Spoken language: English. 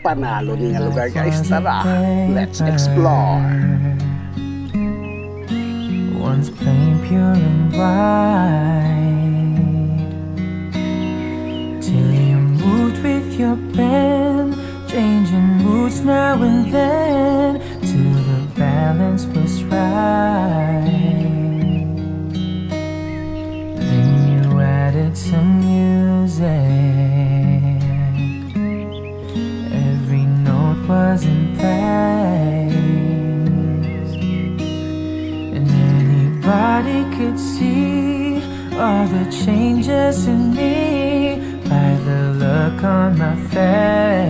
Panalo ni nga lugar guys, tara, let's explore. Once plain, pure and white, till you moved with your pen, changing moods now and then, till the balance was right. Then you added some music, every note was in place, and anybody could see all the changes in me by the look on my face.